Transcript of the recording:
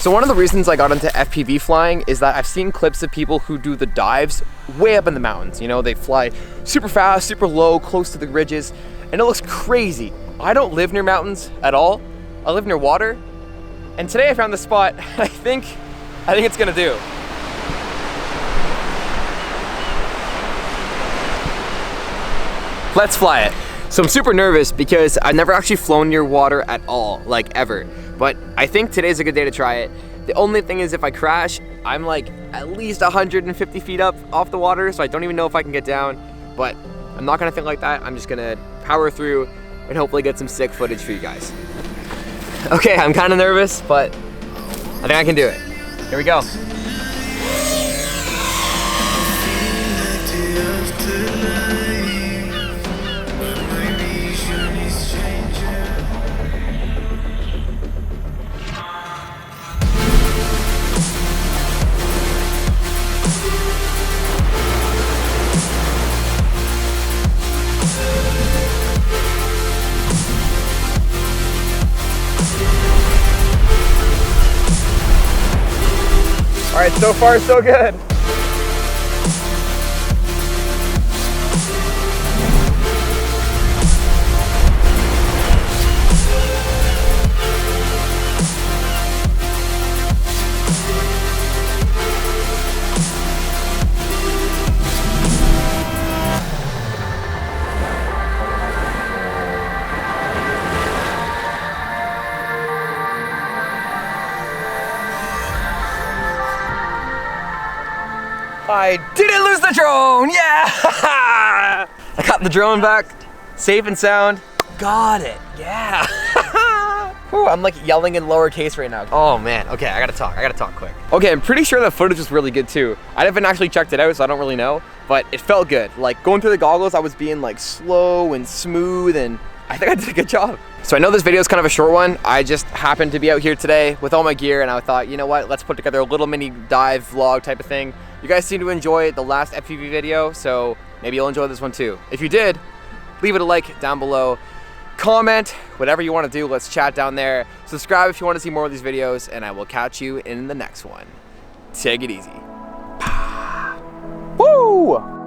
So one of the reasons I got into FPV flying is that I've seen clips of people who do the dives way up in the mountains. You know, they fly super fast, super low, close to the ridges, and it looks crazy. I don't live near mountains at all. I live near water. And today I found this spot. I think it's gonna do. Let's fly it. So I'm super nervous because I've never actually flown near water at all, like ever. But I think today's a good day to try it. The only thing is if I crash, I'm like at least 150 feet up off the water, so I don't even know if I can get down. But I'm not gonna think like that. I'm just gonna power through and hopefully get some sick footage for you guys. Okay, I'm kind of nervous, but I think I can do it. Here we go. All right, so far so good. I didn't lose the drone, yeah! I got the drone back, safe and sound. Got it, yeah! Whew, I'm like yelling in lowercase right now. Oh man, okay, I gotta talk quick. Okay, I'm pretty sure the footage was really good too. I haven't actually checked it out, so I don't really know, but it felt good. Like going through the goggles, I was being like slow and smooth, and I think I did a good job. So I know this video is kind of a short one. I just happened to be out here today with all my gear, and I thought, you know what, let's put together a little mini dive vlog type of thing. You guys seem to enjoy the last FPV video, so maybe you'll enjoy this one too. If you did, leave it a like down below. Comment, whatever you want to do, let's chat down there. Subscribe if you want to see more of these videos, and I will catch you in the next one. Take it easy. Woo!